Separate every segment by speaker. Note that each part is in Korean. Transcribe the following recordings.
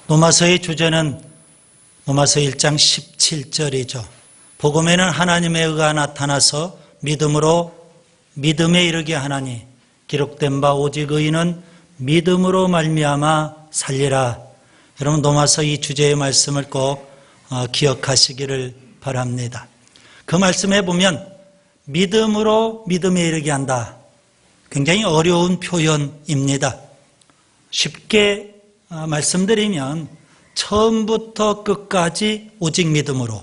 Speaker 1: 로마서의 주제는 로마서 1장 17절이죠. 복음에는 하나님의 의가 나타나서 믿음으로 믿음에 이르게 하나니 기록된 바 오직 의인은 믿음으로 말미암아 살리라. 여러분 로마서 이 주제의 말씀을 꼭 기억하시기를 바랍니다. 그 말씀에 보면 믿음으로 믿음에 이르게 한다. 굉장히 어려운 표현입니다. 쉽게 말씀드리면 처음부터 끝까지 오직 믿음으로,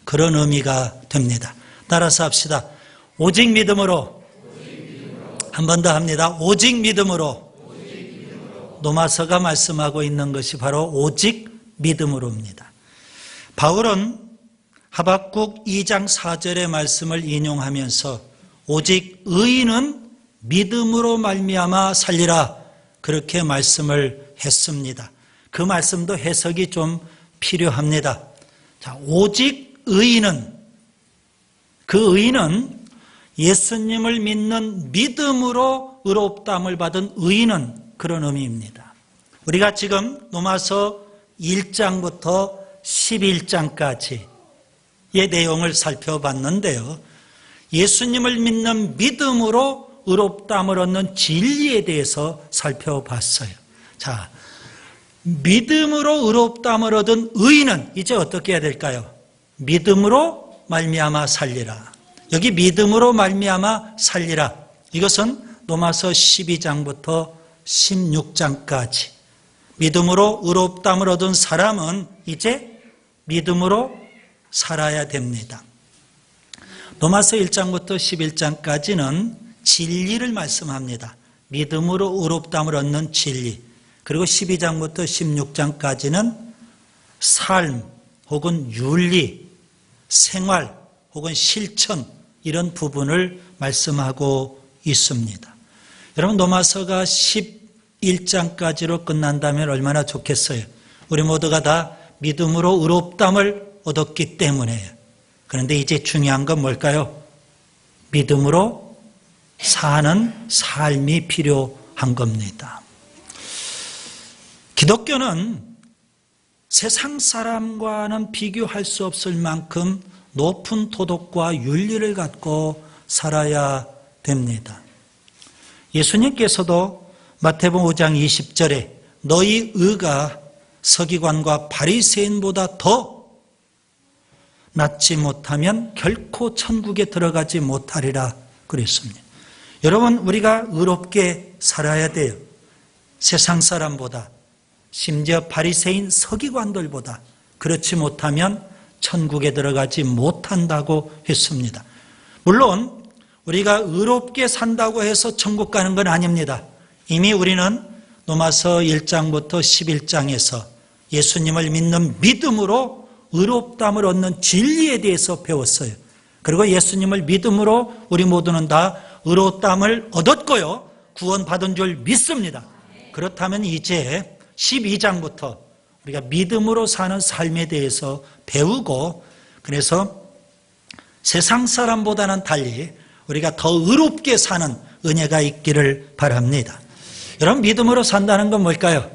Speaker 1: 그런 의미가 됩니다. 따라서 합시다. 오직 믿음으로. 한 번 더 합니다. 오직 믿음으로. 로마서가 말씀하고 있는 것이 바로 오직 믿음으로입니다. 바울은 하박국 2장 4절의 말씀을 인용하면서 오직 의인은 믿음으로 말미암아 살리라, 그렇게 말씀을 했습니다. 그 말씀도 해석이 좀 필요합니다. 자, 오직 의인은, 그 의인은 예수님을 믿는 믿음으로 의롭다함을 받은 의인은, 그런 의미입니다. 우리가 지금 로마서 1장부터 11장까지의 내용을 살펴봤는데요. 예수님을 믿는 믿음으로 의롭다함을 얻는 진리에 대해서 살펴봤어요. 자, 믿음으로 의롭다함을 얻은 의인은 이제 어떻게 해야 될까요? 믿음으로 말미암아 살리라. 여기 믿음으로 말미암아 살리라. 이것은 로마서 12장부터 16장까지 믿음으로 의롭다함을 얻은 사람은 이제 믿음으로 살아야 됩니다. 로마서 1장부터 11장까지는 진리를 말씀합니다. 믿음으로 의롭다함을 얻는 진리. 그리고 12장부터 16장까지는 삶 혹은 윤리, 생활 혹은 실천, 이런 부분을 말씀하고 있습니다. 여러분 로마서가 11장까지로 끝난다면 얼마나 좋겠어요. 우리 모두가 다 믿음으로 의롭다함을 얻었기 때문에. 그런데 이제 중요한 건 뭘까요? 믿음으로 사는 삶이 필요한 겁니다. 기독교는 세상 사람과는 비교할 수 없을 만큼 높은 도덕과 윤리를 갖고 살아야 됩니다. 예수님께서도 마태복음 5장 20절에 너희 의가 서기관과 바리새인보다 더 낫지 못하면 결코 천국에 들어가지 못하리라 그랬습니다. 여러분, 우리가 의롭게 살아야 돼요. 세상 사람보다, 심지어 바리새인 서기관들보다. 그렇지 못하면 천국에 들어가지 못한다고 했습니다. 물론 우리가 의롭게 산다고 해서 천국 가는 건 아닙니다. 이미 우리는 로마서 1장부터 11장에서 예수님을 믿는 믿음으로 의롭다함을 얻는 진리에 대해서 배웠어요. 그리고 예수님을 믿음으로 우리 모두는 다 의롭다함을 얻었고요, 구원받은 줄 믿습니다. 그렇다면 이제 12장부터 우리가 믿음으로 사는 삶에 대해서 배우고, 그래서 세상 사람보다는 달리 우리가 더 의롭게 사는 은혜가 있기를 바랍니다. 여러분, 믿음으로 산다는 건 뭘까요?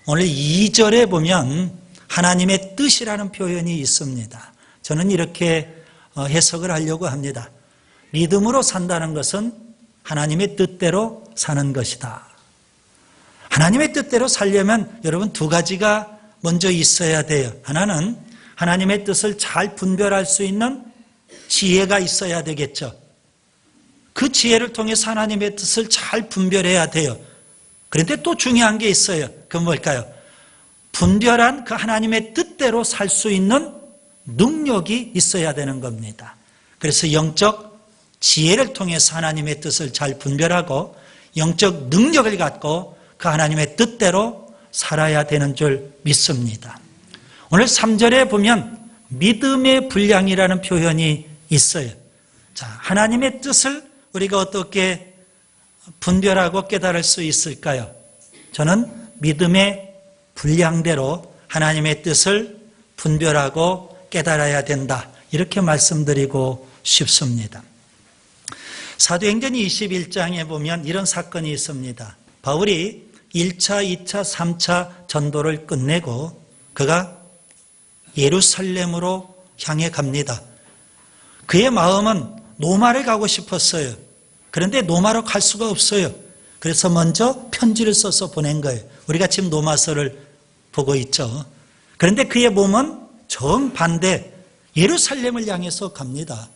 Speaker 1: 오늘 2절에 보면 하나님의 뜻이라는 표현이 있습니다. 저는 이렇게 해석을 하려고 합니다. 믿음으로 산다는 것은 하나님의 뜻대로 사는 것이다. 하나님의 뜻대로 살려면 여러분 두 가지가 먼저 있어야 돼요. 하나는 하나님의 뜻을 잘 분별할 수 있는 지혜가 있어야 되겠죠. 그 지혜를 통해서 하나님의 뜻을 잘 분별해야 돼요. 그런데 또 중요한 게 있어요. 그건 뭘까요? 분별한 그 하나님의 뜻대로 살 수 있는 능력이 있어야 되는 겁니다. 그래서 영적 지혜를 통해서 하나님의 뜻을 잘 분별하고 영적 능력을 갖고 그 하나님의 뜻대로 살아야 되는 줄 믿습니다. 오늘 3절에 보면 믿음의 분량이라는 표현이 있어요. 자, 하나님의 뜻을 우리가 어떻게 분별하고 깨달을 수 있을까요? 저는 믿음의 분량대로 하나님의 뜻을 분별하고 깨달아야 된다, 이렇게 말씀드리고 싶습니다. 사도행전 21장에 보면 이런 사건이 있습니다. 바울이 1차, 2차, 3차 전도를 끝내고 그가 예루살렘으로 향해 갑니다. 그의 마음은 노마를 가고 싶었어요. 그런데 노마로 갈 수가 없어요. 그래서 먼저 편지를 써서 보낸 거예요. 우리가 지금 노마서를 보고 있죠. 그런데 그의 몸은 정반대 예루살렘을 향해서 갑니다.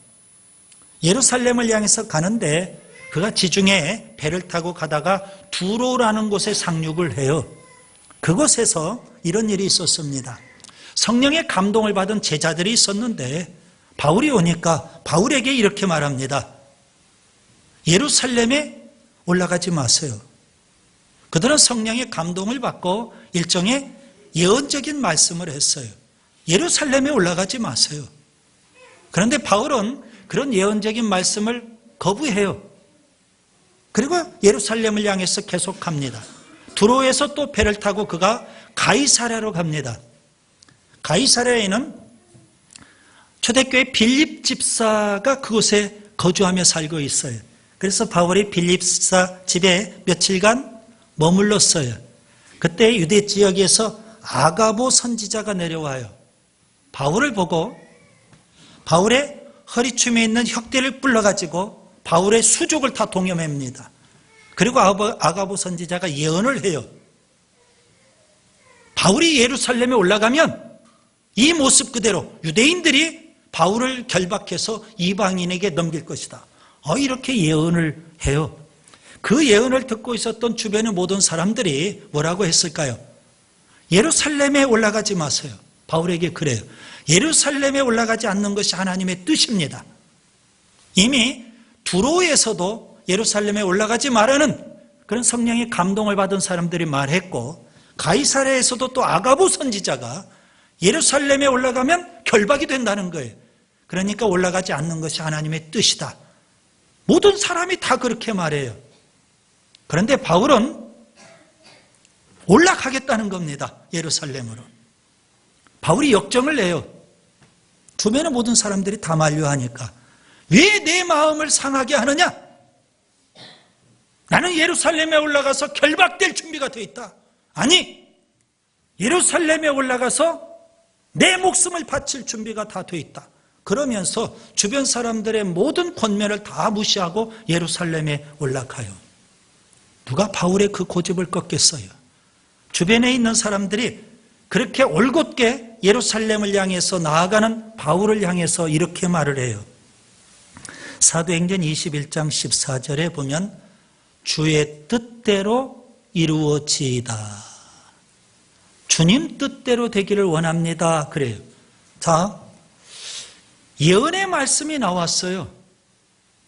Speaker 1: 예루살렘을 향해서 가는데 그가 지중해 배를 타고 가다가 두로라는 곳에 상륙을 해요. 그곳에서 이런 일이 있었습니다. 성령의 감동을 받은 제자들이 있었는데 바울이 오니까 바울에게 이렇게 말합니다. 예루살렘에 올라가지 마세요. 그들은 성령의 감동을 받고 일종의 예언적인 말씀을 했어요. 예루살렘에 올라가지 마세요. 그런데 바울은 그런 예언적인 말씀을 거부해요. 그리고 예루살렘을 향해서 계속 갑니다. 두로에서 또 배를 타고 그가 가이사랴로 갑니다. 가이사랴에는 초대교회 빌립 집사가 그곳에 거주하며 살고 있어요. 그래서 바울이 빌립 집사 집에 며칠간 머물렀어요. 그때 유대 지역에서 아가보 선지자가 내려와요. 바울을 보고 바울의 허리춤에 있는 혁대를 뿔러가지고 바울의 수족을 다 동여맵니다. 그리고 아가보 선지자가 예언을 해요. 바울이 예루살렘에 올라가면 이 모습 그대로 유대인들이 바울을 결박해서 이방인에게 넘길 것이다. 이렇게 예언을 해요. 그 예언을 듣고 있었던 주변의 모든 사람들이 뭐라고 했을까요? 예루살렘에 올라가지 마세요. 바울에게 그래요. 예루살렘에 올라가지 않는 것이 하나님의 뜻입니다. 이미 두로에서도 예루살렘에 올라가지 말라는 그런 성령의 감동을 받은 사람들이 말했고, 가이사랴에서도 또 아가보 선지자가 예루살렘에 올라가면 결박이 된다는 거예요. 그러니까 올라가지 않는 것이 하나님의 뜻이다. 모든 사람이 다 그렇게 말해요. 그런데 바울은 올라가겠다는 겁니다. 예루살렘으로. 바울이 역정을 내요. 주변의 모든 사람들이 다 만류하니까 왜 내 마음을 상하게 하느냐? 나는 예루살렘에 올라가서 결박될 준비가 되어 있다. 아니, 예루살렘에 올라가서 내 목숨을 바칠 준비가 다 되어 있다. 그러면서 주변 사람들의 모든 권면을 다 무시하고 예루살렘에 올라가요. 누가 바울의 그 고집을 꺾겠어요? 주변에 있는 사람들이 그렇게 올곧게 예루살렘을 향해서 나아가는 바울을 향해서 이렇게 말을 해요. 사도행전 21장 14절에 보면 주의 뜻대로 이루어지이다. 주님 뜻대로 되기를 원합니다. 그래요. 자, 예언의 말씀이 나왔어요.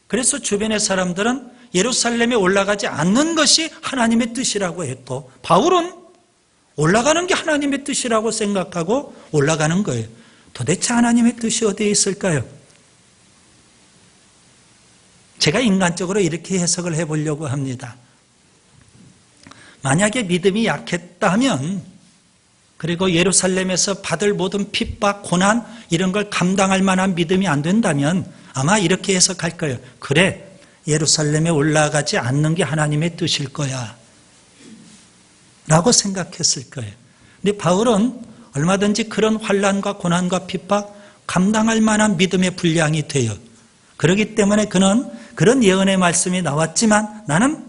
Speaker 1: 그래서 주변의 사람들은 예루살렘에 올라가지 않는 것이 하나님의 뜻이라고 했고, 바울은 올라가는 게 하나님의 뜻이라고 생각하고 올라가는 거예요. 도대체 하나님의 뜻이 어디에 있을까요? 제가 인간적으로 이렇게 해석을 해보려고 합니다. 만약에 믿음이 약했다면, 그리고 예루살렘에서 받을 모든 핍박, 고난 이런 걸 감당할 만한 믿음이 안 된다면 아마 이렇게 해석할 거예요. 그래, 예루살렘에 올라가지 않는 게 하나님의 뜻일 거야 라고 생각했을 거예요. 근데 바울은 얼마든지 그런 환난과 고난과 핍박 감당할 만한 믿음의 분량이 돼요. 그렇기 때문에 그는 그런 예언의 말씀이 나왔지만 나는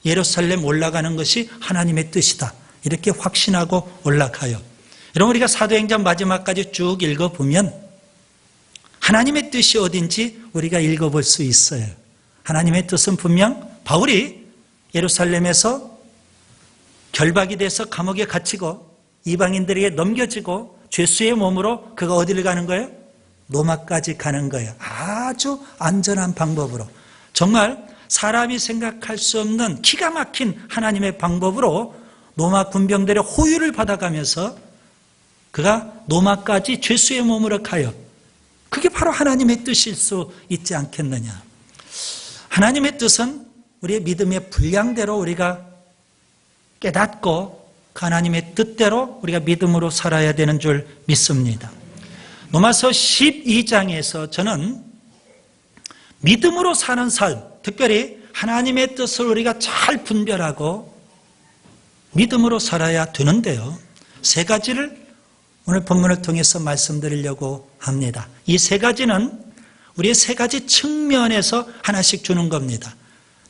Speaker 1: 예루살렘 올라가는 것이 하나님의 뜻이다. 이렇게 확신하고 올라가요. 여러분, 우리가 사도행전 마지막까지 쭉 읽어보면 하나님의 뜻이 어딘지 우리가 읽어볼 수 있어요. 하나님의 뜻은 분명 바울이 예루살렘에서 결박이 돼서 감옥에 갇히고 이방인들에게 넘겨지고 죄수의 몸으로 그가 어디를 가는 거예요? 로마까지 가는 거예요. 아주 안전한 방법으로. 정말 사람이 생각할 수 없는 기가 막힌 하나님의 방법으로 로마 군병들의 호유를 받아가면서 그가 로마까지 죄수의 몸으로 가요. 그게 바로 하나님의 뜻일 수 있지 않겠느냐. 하나님의 뜻은 우리의 믿음의 분량대로 우리가 깨닫고 그 하나님의 뜻대로 우리가 믿음으로 살아야 되는 줄 믿습니다. 로마서 12장에서 저는 믿음으로 사는 삶, 특별히 하나님의 뜻을 우리가 잘 분별하고 믿음으로 살아야 되는데요. 세 가지를 오늘 본문을 통해서 말씀드리려고 합니다. 이 세 가지는 우리의 세 가지 측면에서 하나씩 주는 겁니다.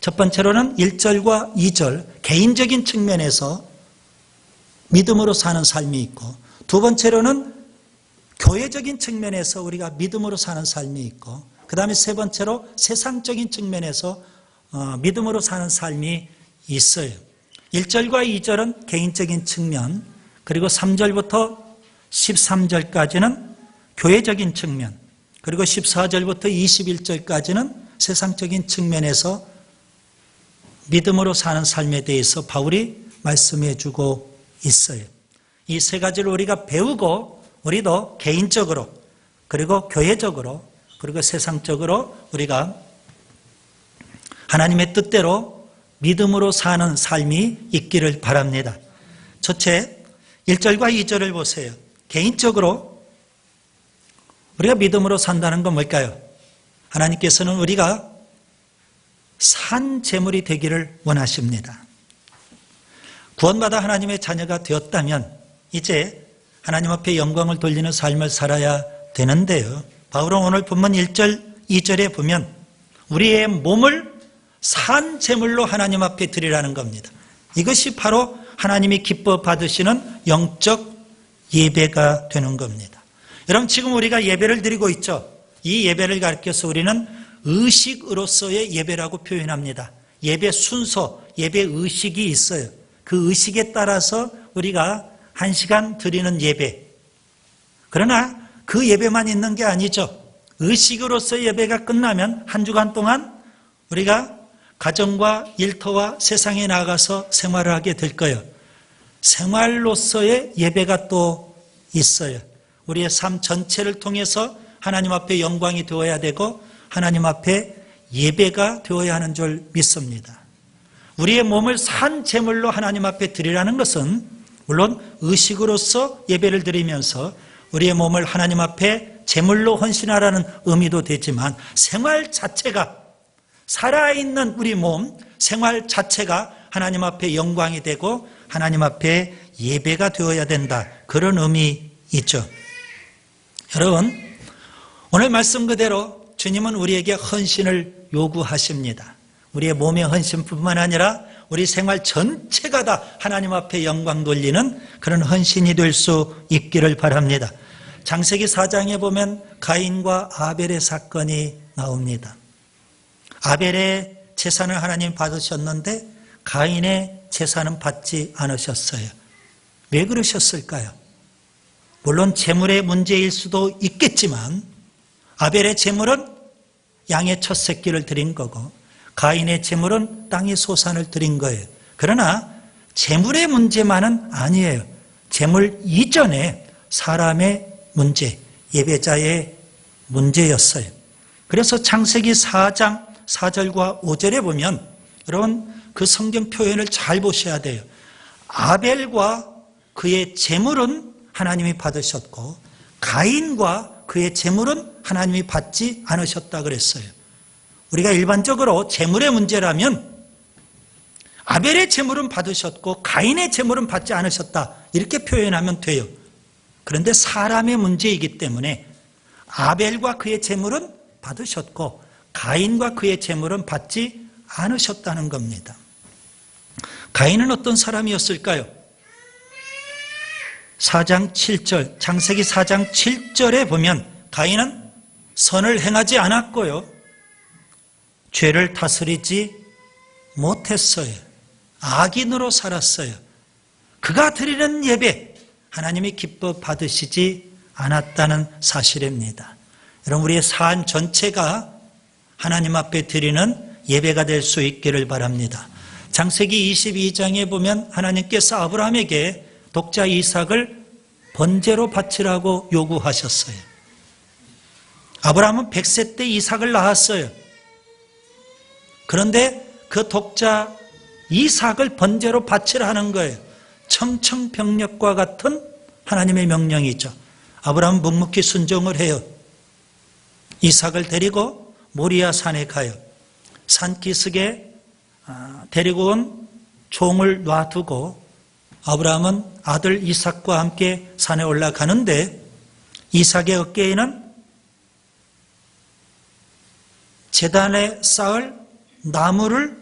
Speaker 1: 첫 번째로는 1절과 2절 개인적인 측면에서 믿음으로 사는 삶이 있고, 두 번째로는 교회적인 측면에서 우리가 믿음으로 사는 삶이 있고, 그 다음에 세 번째로 세상적인 측면에서 믿음으로 사는 삶이 있어요. 1절과 2절은 개인적인 측면, 그리고 3절부터 13절까지는 교회적인 측면, 그리고 14절부터 21절까지는 세상적인 측면에서 믿음으로 사는 삶에 대해서 바울이 말씀해 주고 있어요. 이 세 가지를 우리가 배우고 우리도 개인적으로, 그리고 교회적으로, 그리고 세상적으로 우리가 하나님의 뜻대로 믿음으로 사는 삶이 있기를 바랍니다. 첫째, 1절과 2절을 보세요. 개인적으로 우리가 믿음으로 산다는 건 뭘까요? 하나님께서는 우리가 산 제물이 되기를 원하십니다. 구원받아 하나님의 자녀가 되었다면 이제 하나님 앞에 영광을 돌리는 삶을 살아야 되는데요. 바울은 오늘 본문 1절, 2절에 보면 우리의 몸을 산 제물로 하나님 앞에 드리라는 겁니다. 이것이 바로 하나님이 기뻐 받으시는 영적 예배가 되는 겁니다. 여러분, 지금 우리가 예배를 드리고 있죠. 이 예배를 가리켜서 우리는 의식으로서의 예배라고 표현합니다. 예배 순서, 예배 의식이 있어요. 그 의식에 따라서 우리가 1시간 드리는 예배. 그러나 그 예배만 있는 게 아니죠. 의식으로서의 예배가 끝나면 한 주간 동안 우리가 가정과 일터와 세상에 나가서 생활을 하게 될 거예요. 생활로서의 예배가 또 있어요. 우리의 삶 전체를 통해서 하나님 앞에 영광이 되어야 되고 하나님 앞에 예배가 되어야 하는 줄 믿습니다. 우리의 몸을 산 제물로 하나님 앞에 드리라는 것은 물론 의식으로서 예배를 드리면서 우리의 몸을 하나님 앞에 제물로 헌신하라는 의미도 되지만 생활 자체가, 살아있는 우리 몸 생활 자체가 하나님 앞에 영광이 되고 하나님 앞에 예배가 되어야 된다, 그런 의미 있죠. 여러분, 오늘 말씀 그대로 주님은 우리에게 헌신을 요구하십니다. 우리의 몸의 헌신뿐만 아니라 우리 생활 전체가 다 하나님 앞에 영광 돌리는 그런 헌신이 될 수 있기를 바랍니다. 창세기 4장에 보면 가인과 아벨의 사건이 나옵니다. 아벨의 제사는 하나님 받으셨는데 가인의 제사는 받지 않으셨어요. 왜 그러셨을까요? 물론 제물의 문제일 수도 있겠지만 아벨의 제물은 양의 첫 새끼를 드린 거고 가인의 제물은 땅의 소산을 드린 거예요. 그러나 제물의 문제만은 아니에요. 제물 이전에 사람의 문제, 예배자의 문제였어요. 그래서 창세기 4장 4절과 5절에 보면 여러분 그 성경 표현을 잘 보셔야 돼요. 아벨과 그의 제물은 하나님이 받으셨고 가인과 그의 제물은 하나님이 받지 않으셨다 그랬어요. 우리가 일반적으로 제물의 문제라면 아벨의 제물은 받으셨고 가인의 제물은 받지 않으셨다, 이렇게 표현하면 돼요. 그런데 사람의 문제이기 때문에 아벨과 그의 제물은 받으셨고 가인과 그의 제물은 받지 않으셨다는 겁니다. 가인은 어떤 사람이었을까요? 4장 7절, 창세기 4장 7절에 보면 가인은 선을 행하지 않았고요, 죄를 다스리지 못했어요. 악인으로 살았어요. 그가 드리는 예배, 하나님이 기뻐 받으시지 않았다는 사실입니다. 여러분, 우리의 삶 전체가 하나님 앞에 드리는 예배가 될 수 있기를 바랍니다. 창세기 22장에 보면 하나님께서 아브라함에게 독자 이삭을 번제로 바치라고 요구하셨어요. 아브라함은 100세 때 이삭을 낳았어요. 그런데 그 독자 이삭을 번제로 바치라는 거예요. 청청병력과 같은 하나님의 명령이죠. 아브라함은 묵묵히 순종을 해요. 이삭을 데리고 모리아 산에 가요. 산기슭에 데리고 온 종을 놔두고 아브라함은 아들 이삭과 함께 산에 올라가는데 이삭의 어깨에는 제단에 쌓을 나무를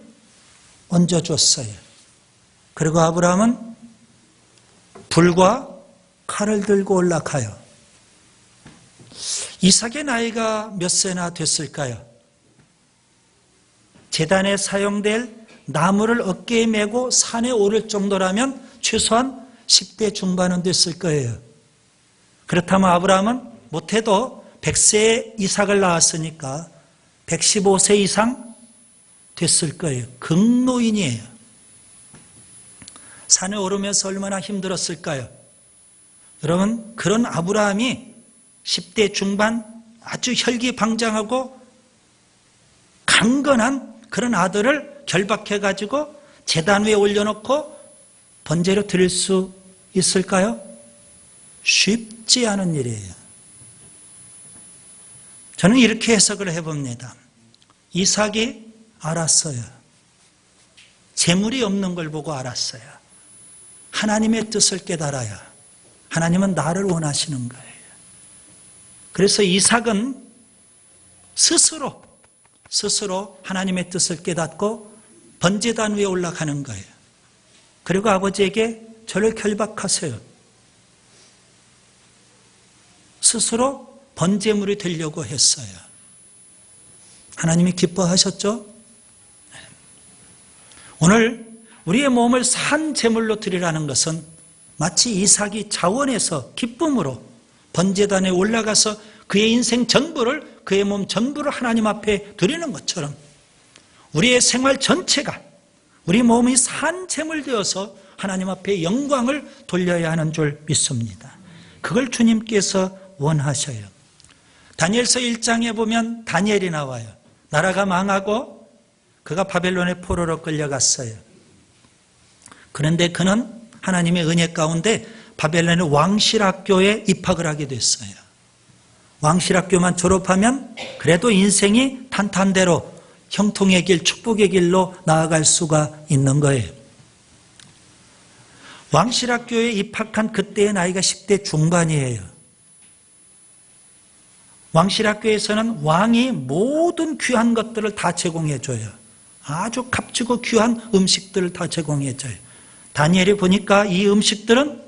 Speaker 1: 얹어줬어요. 그리고 아브라함은 불과 칼을 들고 올라가요. 이삭의 나이가 몇 세나 됐을까요? 제단에 사용될 나무를 어깨에 메고 산에 오를 정도라면 최소한 10대 중반은 됐을 거예요. 그렇다면 아브라함은 못해도 100세에 이삭을 낳았으니까 115세 이상 됐을 거예요. 극노인이에요. 산에 오르면서 얼마나 힘들었을까요? 여러분, 그런 아브라함이 10대 중반 아주 혈기방장하고 강건한 그런 아들을 결박해가지고 제단 위에 올려놓고 번제로 드릴 수 있을까요? 쉽지 않은 일이에요. 저는 이렇게 해석을 해봅니다. 이삭이 알았어요. 재물이 없는 걸 보고 알았어요. 하나님의 뜻을 깨달아야 하나님은 나를 원하시는 거예요. 그래서 이삭은 스스로 하나님의 뜻을 깨닫고 번제단 위에 올라가는 거예요. 그리고 아버지에게 저를 결박하세요. 스스로 번제물이 되려고 했어요. 하나님이 기뻐하셨죠? 오늘 우리의 몸을 산 제물로 드리라는 것은 마치 이삭이 자원해서 기쁨으로 번제단에 올라가서 그의 인생 전부를, 그의 몸 전부를 하나님 앞에 드리는 것처럼 우리의 생활 전체가 우리 몸이 산 제물 되어서 하나님 앞에 영광을 돌려야 하는 줄 믿습니다. 그걸 주님께서 원하셔요. 다니엘서 1장에 보면 다니엘이 나와요. 나라가 망하고 그가 바벨론의 포로로 끌려갔어요. 그런데 그는 하나님의 은혜 가운데 바벨론의 왕실학교에 입학을 하게 됐어요. 왕실학교만 졸업하면 그래도 인생이 탄탄대로 형통의 길, 축복의 길로 나아갈 수가 있는 거예요. 왕실학교에 입학한 그때의 나이가 10대 중반이에요. 왕실학교에서는 왕이 모든 귀한 것들을 다 제공해줘요. 아주 값지고 귀한 음식들을 다 제공해줘요. 다니엘이 보니까 이 음식들은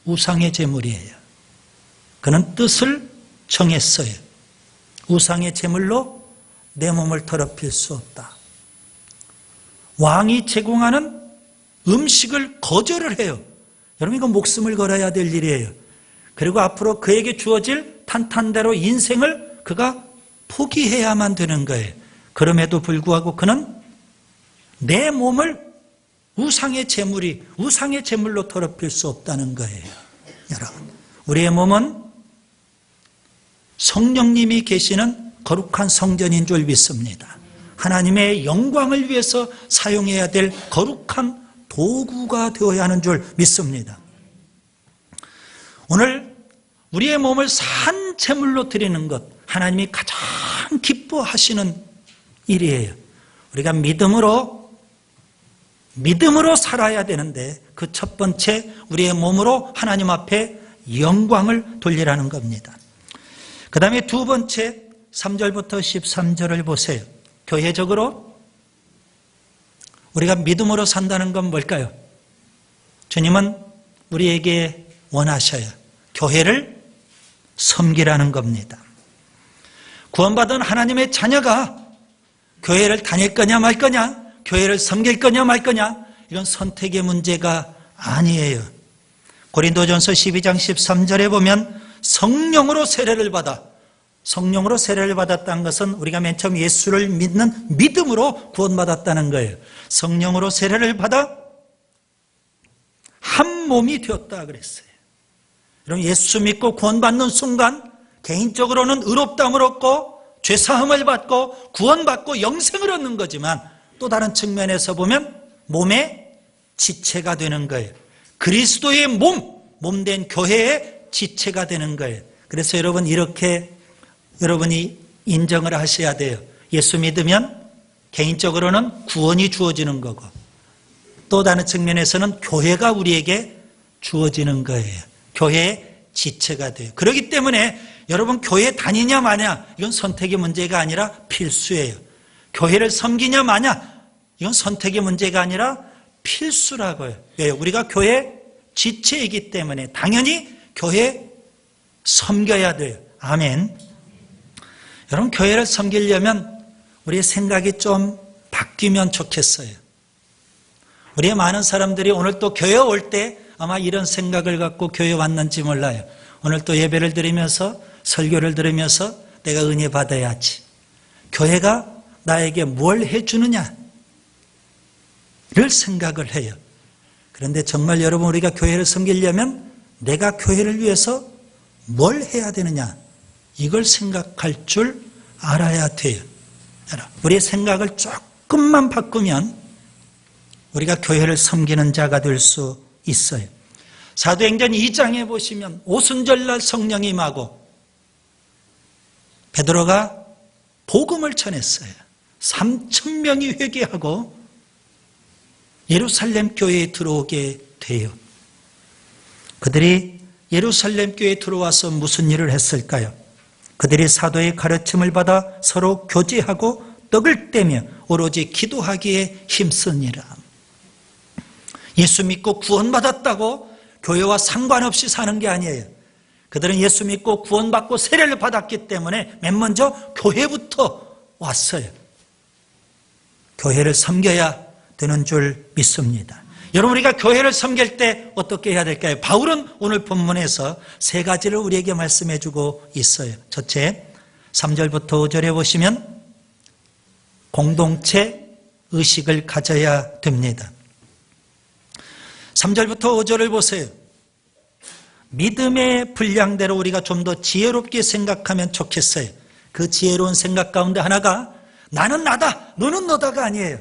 Speaker 1: 우상의 제물이에요. 그는 뜻을 정했어요. 우상의 제물로 내 몸을 더럽힐 수 없다. 왕이 제공하는 음식을 거절을 해요. 여러분, 이거 목숨을 걸어야 될 일이에요. 그리고 앞으로 그에게 주어질 탄탄대로 인생을 그가 포기해야만 되는 거예요. 그럼에도 불구하고 그는 내 몸을 우상의 제물로 더럽힐 수 없다는 거예요. 여러분, 우리의 몸은 성령님이 계시는 거룩한 성전인 줄 믿습니다. 하나님의 영광을 위해서 사용해야 될 거룩한 도구가 되어야 하는 줄 믿습니다. 오늘 우리의 몸을 산 제물로 드리는 것, 하나님이 가장 기뻐하시는 일이에요. 우리가 믿음으로 살아야 되는데 그 첫 번째 우리의 몸으로 하나님 앞에 영광을 돌리라는 겁니다. 그 다음에 두 번째 3절부터 13절을 보세요. 교회적으로 우리가 믿음으로 산다는 건 뭘까요? 주님은 우리에게 원하셔요. 교회를 섬기라는 겁니다. 구원받은 하나님의 자녀가 교회를 다닐 거냐 말 거냐, 교회를 섬길 거냐 말 거냐, 이건 선택의 문제가 아니에요. 고린도전서 12장 13절에 보면 성령으로 세례를 받았다는 것은 우리가 맨 처음 예수를 믿는 믿음으로 구원받았다는 거예요. 성령으로 세례를 받아 한 몸이 되었다 그랬어요. 여러분, 예수 믿고 구원받는 순간 개인적으로는 의롭다함을 얻고 죄사함을 받고 구원받고 영생을 얻는 거지만 또 다른 측면에서 보면 몸의 지체가 되는 거예요. 그리스도의 몸된 교회의 지체가 되는 거예요. 그래서 여러분, 이렇게 여러분이 인정을 하셔야 돼요. 예수 믿으면 개인적으로는 구원이 주어지는 거고 또 다른 측면에서는 교회가 우리에게 주어지는 거예요. 교회의 지체가 돼요. 그렇기 때문에 여러분 교회 다니냐 마냐 이건 선택의 문제가 아니라 필수예요. 교회를 섬기냐 마냐 이건 선택의 문제가 아니라 필수라고요. 왜요? 우리가 교회 지체이기 때문에 당연히 교회 섬겨야 돼요. 아멘. 여러분 교회를 섬기려면 우리의 생각이 좀 바뀌면 좋겠어요. 우리의 많은 사람들이 오늘 또 교회 올 때 아마 이런 생각을 갖고 교회 왔는지 몰라요. 오늘 또 예배를 드리면서 설교를 들으면서 내가 은혜 받아야지. 교회가 나에게 뭘 해주느냐를 생각을 해요. 그런데 정말 여러분 우리가 교회를 섬기려면 내가 교회를 위해서 뭘 해야 되느냐 이걸 생각할 줄 알아야 돼요. 우리의 생각을 조금만 바꾸면 우리가 교회를 섬기는 자가 될 수 있어요. 사도행전 2장에 보시면 오순절날 성령이 임하고 베드로가 복음을 전했어요. 3,000명이 회개하고 예루살렘 교회에 들어오게 돼요. 그들이 예루살렘 교회에 들어와서 무슨 일을 했을까요? 그들이 사도의 가르침을 받아 서로 교제하고 떡을 떼며 오로지 기도하기에 힘쓰니라. 예수 믿고 구원받았다고 교회와 상관없이 사는 게 아니에요. 그들은 예수 믿고 구원받고 세례를 받았기 때문에 맨 먼저 교회부터 왔어요. 교회를 섬겨야 되는 줄 믿습니다. 여러분 우리가 교회를 섬길 때 어떻게 해야 될까요? 바울은 오늘 본문에서 세 가지를 우리에게 말씀해 주고 있어요. 첫째, 3절부터 5절에 보시면 공동체 의식을 가져야 됩니다. 3절부터 5절을 보세요. 믿음의 분량대로 우리가 좀 더 지혜롭게 생각하면 좋겠어요. 그 지혜로운 생각 가운데 하나가 나는 나다, 너는 너다가 아니에요.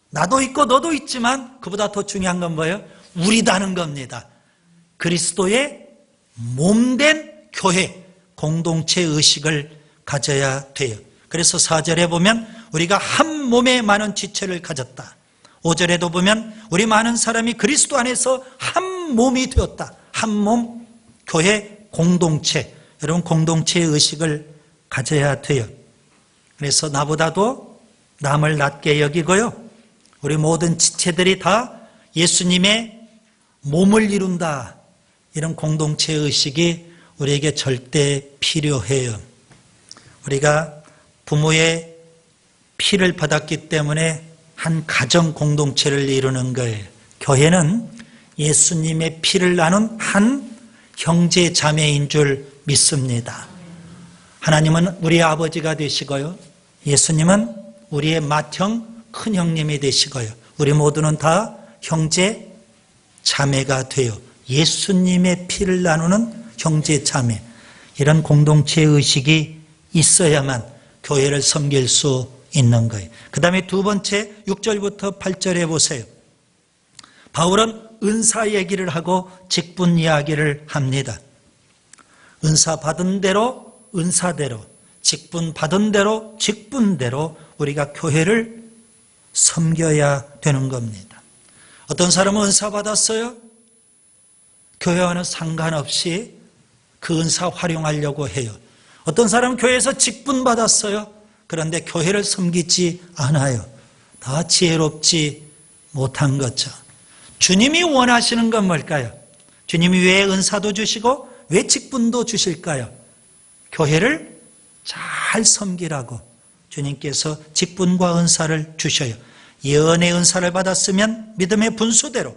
Speaker 1: 나도 있고 너도 있지만 그보다 더 중요한 건 뭐예요? 우리다는 겁니다. 그리스도의 몸된 교회, 공동체 의식을 가져야 돼요. 그래서 4절에 보면 우리가 한 몸에 많은 지체를 가졌다. 5절에도 보면 우리 많은 사람이 그리스도 안에서 한 몸이 되었다. 한 몸, 교회, 공동체. 여러분 공동체의 의식을 가져야 돼요. 그래서 나보다도 남을 낮게 여기고요. 우리 모든 지체들이 다 예수님의 몸을 이룬다. 이런 공동체 의식이 우리에게 절대 필요해요. 우리가 부모의 피를 받았기 때문에 한 가정 공동체를 이루는 거예요. 교회는 예수님의 피를 나눈 한 형제 자매인 줄 믿습니다. 하나님은 우리의 아버지가 되시고요. 예수님은 우리의 맏형 큰 형님이 되시고요. 우리 모두는 다 형제 자매가 돼요. 예수님의 피를 나누는 형제 자매. 이런 공동체 의식이 있어야만 교회를 섬길 수 있는 거예요. 그 다음에 두 번째 6절부터 8절에 보세요. 바울은 은사 얘기를 하고 직분 이야기를 합니다. 은사 받은 대로 은사대로, 직분 받은 대로 직분대로 우리가 교회를 섬겨야 되는 겁니다. 어떤 사람은 은사 받았어요? 교회와는 상관없이 그 은사 활용하려고 해요. 어떤 사람은 교회에서 직분 받았어요? 그런데 교회를 섬기지 않아요. 다 지혜롭지 못한 거죠. 주님이 원하시는 건 뭘까요? 주님이 왜 은사도 주시고 왜 직분도 주실까요? 교회를 잘 섬기라고 주님께서 직분과 은사를 주셔요. 예언의 은사를 받았으면 믿음의 분수대로,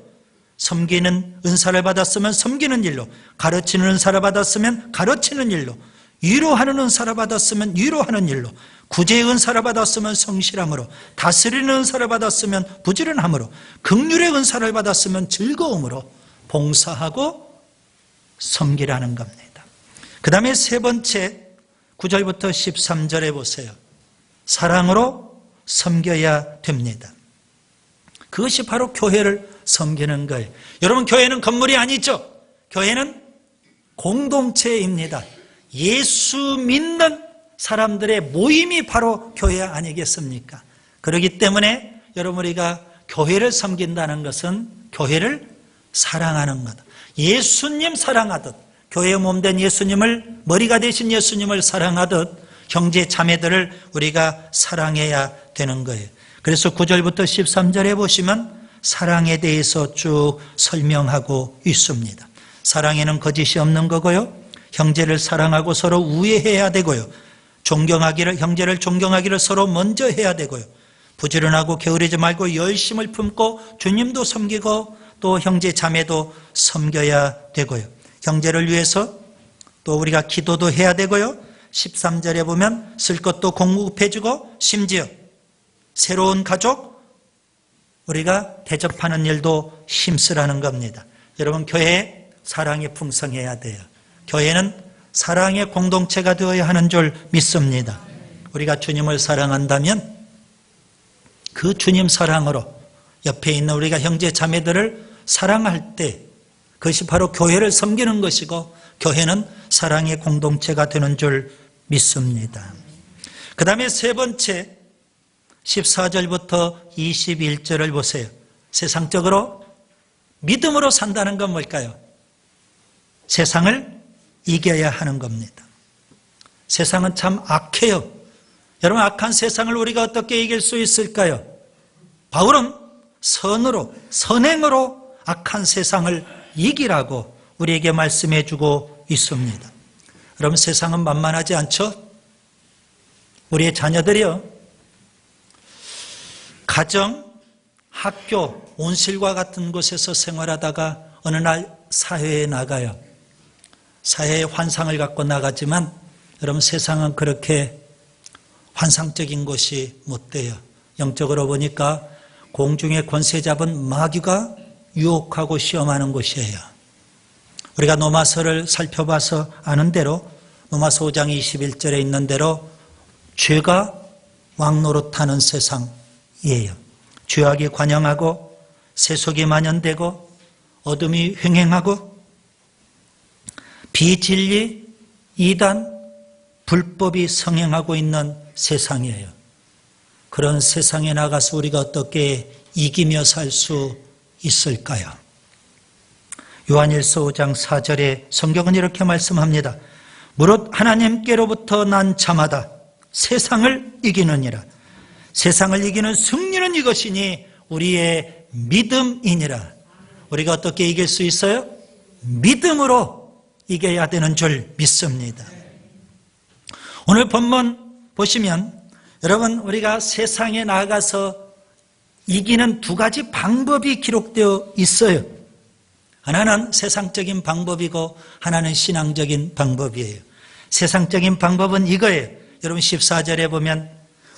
Speaker 1: 섬기는 은사를 받았으면 섬기는 일로, 가르치는 은사를 받았으면 가르치는 일로, 위로하는 은사를 받았으면 위로하는 일로, 구제의 은사를 받았으면 성실함으로, 다스리는 은사를 받았으면 부지런함으로, 긍휼의 은사를 받았으면 즐거움으로 봉사하고 섬기라는 겁니다. 그 다음에 세 번째 9절부터 13절에 보세요. 사랑으로 섬겨야 됩니다. 그것이 바로 교회를 섬기는 거예요. 여러분 교회는 건물이 아니죠. 교회는 공동체입니다. 예수 믿는 사람들의 모임이 바로 교회 아니겠습니까? 그렇기 때문에 여러분 우리가 교회를 섬긴다는 것은 교회를 사랑하는 것. 예수님 사랑하듯, 교회의 몸된 예수님을, 머리가 되신 예수님을 사랑하듯 형제 자매들을 우리가 사랑해야 되는 거예요. 그래서 9절부터 13절에 보시면 사랑에 대해서 쭉 설명하고 있습니다. 사랑에는 거짓이 없는 거고요. 형제를 사랑하고 서로 우애해야 되고요. 형제를 존경하기를 서로 먼저 해야 되고요. 부지런하고 게으르지 말고 열심을 품고 주님도 섬기고 또 형제 자매도 섬겨야 되고요. 형제를 위해서 또 우리가 기도도 해야 되고요. 13절에 보면 쓸 것도 공급해주고 심지어 새로운 가족 우리가 대접하는 일도 힘쓰라는 겁니다. 여러분, 교회에 사랑이 풍성해야 돼요. 교회는 사랑의 공동체가 되어야 하는 줄 믿습니다. 우리가 주님을 사랑한다면 그 주님 사랑으로 옆에 있는 우리가 형제 자매들을 사랑할 때 그것이 바로 교회를 섬기는 것이고 교회는 사랑의 공동체가 되는 줄 믿습니다. 그 다음에 세 번째 14절부터 21절을 보세요. 세상적으로 믿음으로 산다는 건 뭘까요? 세상을 이겨야 하는 겁니다. 세상은 참 악해요. 여러분, 악한 세상을 우리가 어떻게 이길 수 있을까요? 바울은 선으로, 선행으로 악한 세상을 이기라고 우리에게 말씀해 주고 있습니다. 여러분, 세상은 만만하지 않죠? 우리의 자녀들이요, 가정, 학교, 온실과 같은 곳에서 생활하다가 어느 날 사회에 나가요. 사회의 환상을 갖고 나가지만 여러분, 세상은 그렇게 환상적인 곳이 못 돼요. 영적으로 보니까 공중의 권세 잡은 마귀가 유혹하고 시험하는 곳이에요. 우리가 로마서를 살펴봐서 아는 대로 로마서 5장 21절에 있는 대로 죄가 왕노릇하는 세상이에요. 죄악이 관영하고 세속이 만연되고 어둠이 횡행하고 비진리, 이단, 불법이 성행하고 있는 세상이에요. 그런 세상에 나가서 우리가 어떻게 이기며 살 수 있을까요? 요한일서 5장 4절에 성경은 이렇게 말씀합니다. 무릇 하나님께로부터 난 자마다 세상을 이기느니라. 세상을 이기는 승리는 이것이니 우리의 믿음이니라. 우리가 어떻게 이길 수 있어요? 믿음으로 이겨야 되는 줄 믿습니다. 오늘 본문 보시면 여러분, 우리가 세상에 나가서 이기는 두 가지 방법이 기록되어 있어요. 하나는 세상적인 방법이고 하나는 신앙적인 방법이에요. 세상적인 방법은 이거예요. 여러분, 14절에 보면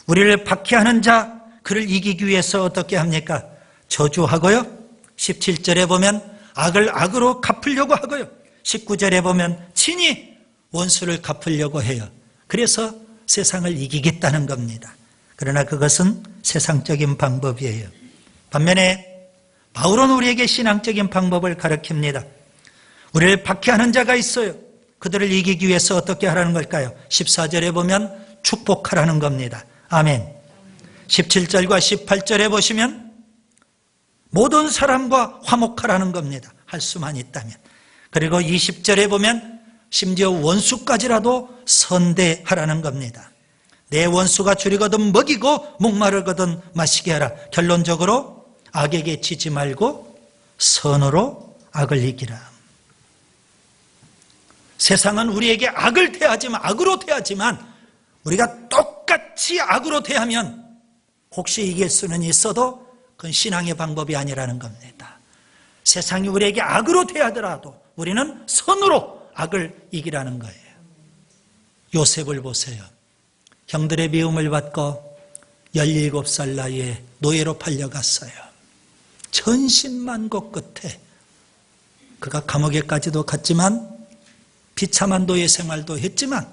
Speaker 1: 우리를 박해하는 자 그를 이기기 위해서 어떻게 합니까? 저주하고요. 17절에 보면 악을 악으로 갚으려고 하고요. 19절에 보면 친히 원수를 갚으려고 해요. 그래서 세상을 이기겠다는 겁니다. 그러나 그것은 세상적인 방법이에요. 반면에 바울은 우리에게 신앙적인 방법을 가르칩니다. 우리를 박해하는 자가 있어요. 그들을 이기기 위해서 어떻게 하라는 걸까요? 14절에 보면 축복하라는 겁니다. 아멘. 17절과 18절에 보시면 모든 사람과 화목하라는 겁니다. 할 수만 있다면. 그리고 20절에 보면 심지어 원수까지라도 선대하라는 겁니다. 내 원수가 줄이거든 먹이고 목마르거든 마시게 하라. 결론적으로 악에게 지지 말고 선으로 악을 이기라. 세상은 우리에게 악을 대하지만, 악으로 대하지만 우리가 똑같이 악으로 대하면 혹시 이길 수는 있어도 그건 신앙의 방법이 아니라는 겁니다. 세상이 우리에게 악으로 대하더라도 우리는 선으로 악을 이기라는 거예요. 요셉을 보세요. 형들의 미움을 받고 17살 나이에 노예로 팔려갔어요. 천신만고 끝에 그가 감옥에까지도 갔지만 비참한 노예 생활도 했지만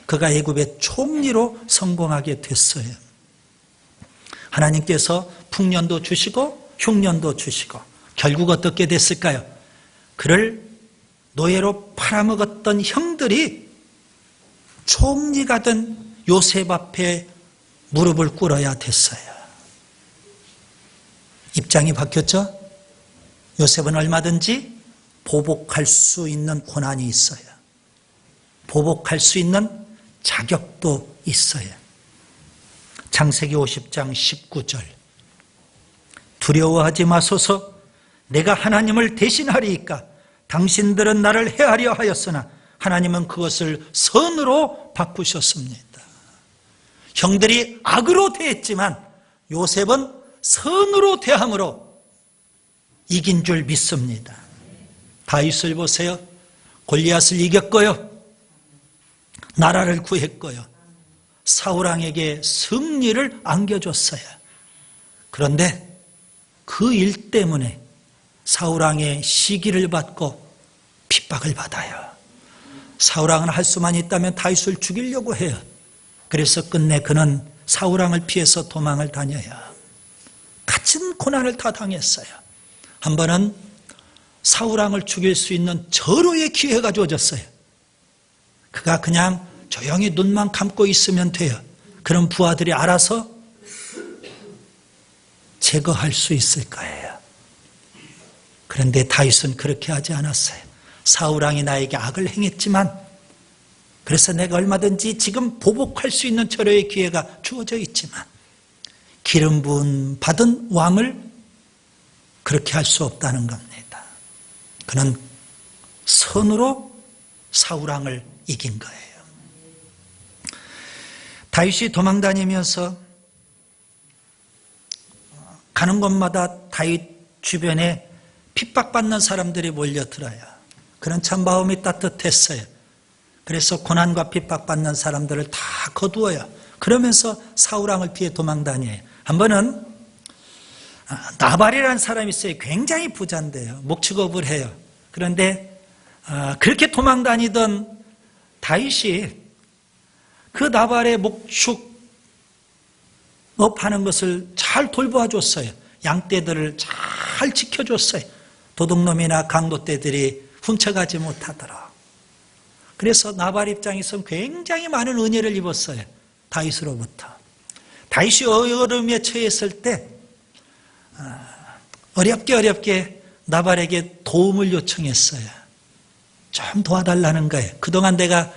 Speaker 1: 그가 애굽의 총리로 성공하게 됐어요. 하나님께서 풍년도 주시고 흉년도 주시고 결국 어떻게 됐을까요? 그를 노예로 팔아먹었던 형들이 총리가 된 요셉 앞에 무릎을 꿇어야 됐어요. 입장이 바뀌었죠? 요셉은 얼마든지 보복할 수 있는 권한이 있어요. 보복할 수 있는 자격도 있어요. 창세기 50장 19절. 두려워하지 마소서. 내가 하나님을 대신하리이까. 당신들은 나를 해하려 하였으나 하나님은 그것을 선으로 바꾸셨습니다. 형들이 악으로 대했지만 요셉은 선으로 대함으로 이긴 줄 믿습니다. 다윗을 보세요. 골리앗을 이겼고요. 나라를 구했고요. 사울왕에게 승리를 안겨줬어요. 그런데 그 일 때문에 사울왕의 시기를 받고 핍박을 받아요. 사울왕은 할 수만 있다면 다윗을 죽이려고 해요. 그래서 끝내 그는 사울왕을 피해서 도망을 다녀요. 갇힌 고난을 다 당했어요. 한 번은 사울왕을 죽일 수 있는 절호의 기회가 주어졌어요. 그가 그냥 조용히 눈만 감고 있으면 돼요. 그럼 부하들이 알아서 제거할 수 있을 거예요. 그런데 다윗은 그렇게 하지 않았어요. 사울왕이 나에게 악을 행했지만 그래서 내가 얼마든지 지금 보복할 수 있는 절호의 기회가 주어져 있지만 기름 부음 받은 왕을 그렇게 할 수 없다는 겁니다. 그는 선으로 사울왕을 이긴 거예요. 다윗이 도망다니면서 가는 곳마다 다윗 주변에 핍박받는 사람들이 몰려들어요. 그런 참 마음이 따뜻했어요. 그래서 고난과 핍박받는 사람들을 다 거두어요. 그러면서 사울왕을 피해 도망다녀요. 한 번은 나발이라는 사람이 있어요. 굉장히 부자인데요. 목축업을 해요. 그런데 그렇게 도망다니던 다윗이 그 나발의 목축업하는 것을 잘 돌보아줬어요. 양떼들을 잘 지켜줬어요. 도둑놈이나 강도떼들이 훔쳐가지 못하도록. 그래서 나발 입장에서는 굉장히 많은 은혜를 입었어요. 다윗으로부터. 다윗이 어려움에 처했을 때 어렵게 나발에게 도움을 요청했어요. 좀 도와달라는 거예요. 그동안 내가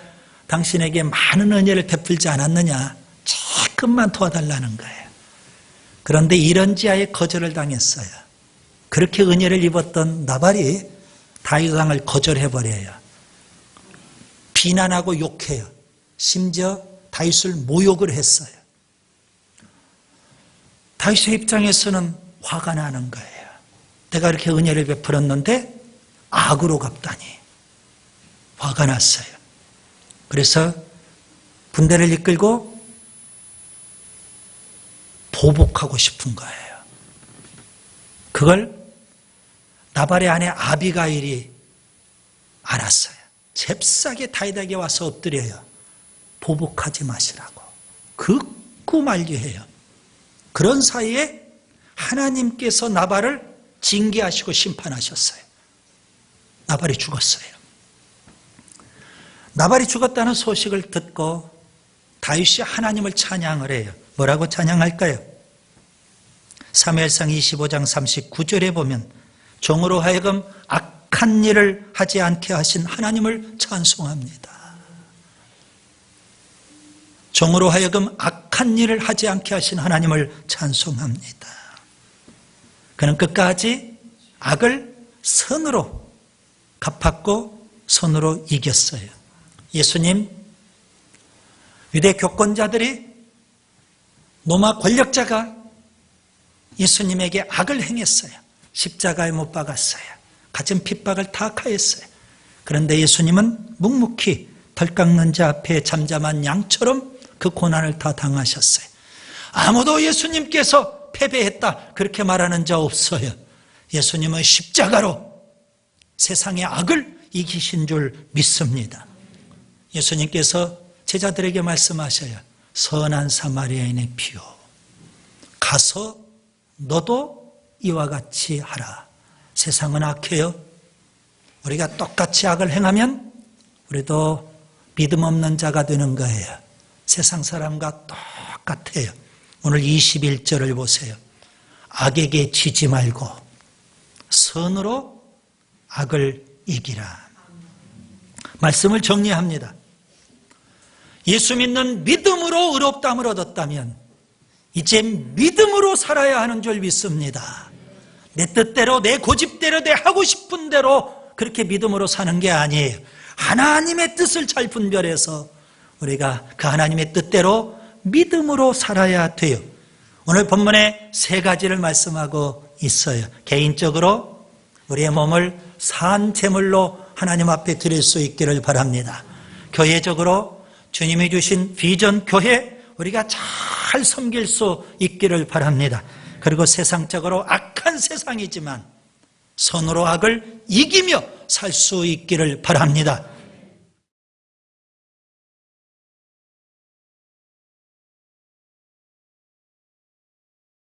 Speaker 1: 당신에게 많은 은혜를 베풀지 않았느냐. 조금만 도와달라는 거예요. 그런데 이런지하에 거절을 당했어요. 그렇게 은혜를 입었던 나발이 다윗 왕을 거절해버려요. 비난하고 욕해요. 심지어 다윗을 모욕을 했어요. 다윗의 입장에서는 화가 나는 거예요. 내가 이렇게 은혜를 베풀었는데 악으로 갚다니. 화가 났어요. 그래서 군대를 이끌고 보복하고 싶은 거예요. 그걸 나발의 아내 아비가일이 알았어요. 잽싸게 다윗에게 와서 엎드려요. 보복하지 마시라고. 극구 만류해요. 그런 사이에 하나님께서 나발을 징계하시고 심판하셨어요. 나발이 죽었어요. 나발이 죽었다는 소식을 듣고 다윗이 하나님을 찬양을 해요. 뭐라고 찬양할까요? 사무엘상 25장 39절에 보면 종으로 하여금 악한 일을 하지 않게 하신 하나님을 찬송합니다. 종으로 하여금 악한 일을 하지 않게 하신 하나님을 찬송합니다. 그는 끝까지 악을 선으로 갚았고 선으로 이겼어요. 예수님, 유대 교권자들이 로마 권력자가 예수님에게 악을 행했어요. 십자가에 못 박았어요. 가진 핍박을 다 가했어요. 그런데 예수님은 묵묵히 덜 깎는 자 앞에 잠잠한 양처럼 그 고난을 다 당하셨어요. 아무도 예수님께서 패배했다 그렇게 말하는 자 없어요. 예수님은 십자가로 세상의 악을 이기신 줄 믿습니다. 예수님께서 제자들에게 말씀하셔요. 선한 사마리아인의 피요, 가서 너도 이와 같이 하라. 세상은 악해요. 우리가 똑같이 악을 행하면 우리도 믿음 없는 자가 되는 거예요. 세상 사람과 똑같아요. 오늘 21절을 보세요. 악에게 지지 말고 선으로 악을 이기라. 말씀을 정리합니다. 예수 믿는 믿음으로 의롭다함을 얻었다면 이제 믿음으로 살아야 하는 줄 믿습니다. 내 뜻대로, 내 고집대로, 내 하고 싶은 대로 그렇게 믿음으로 사는 게 아니에요. 하나님의 뜻을 잘 분별해서 우리가 그 하나님의 뜻대로 믿음으로 살아야 돼요. 오늘 본문에 세 가지를 말씀하고 있어요. 개인적으로 우리의 몸을 산 제물로 하나님 앞에 드릴 수 있기를 바랍니다. 교회적으로 주님이 주신 비전 교회 우리가 잘 섬길 수 있기를 바랍니다. 그리고 세상적으로 악한 세상이지만 선으로 악을 이기며 살 수 있기를 바랍니다.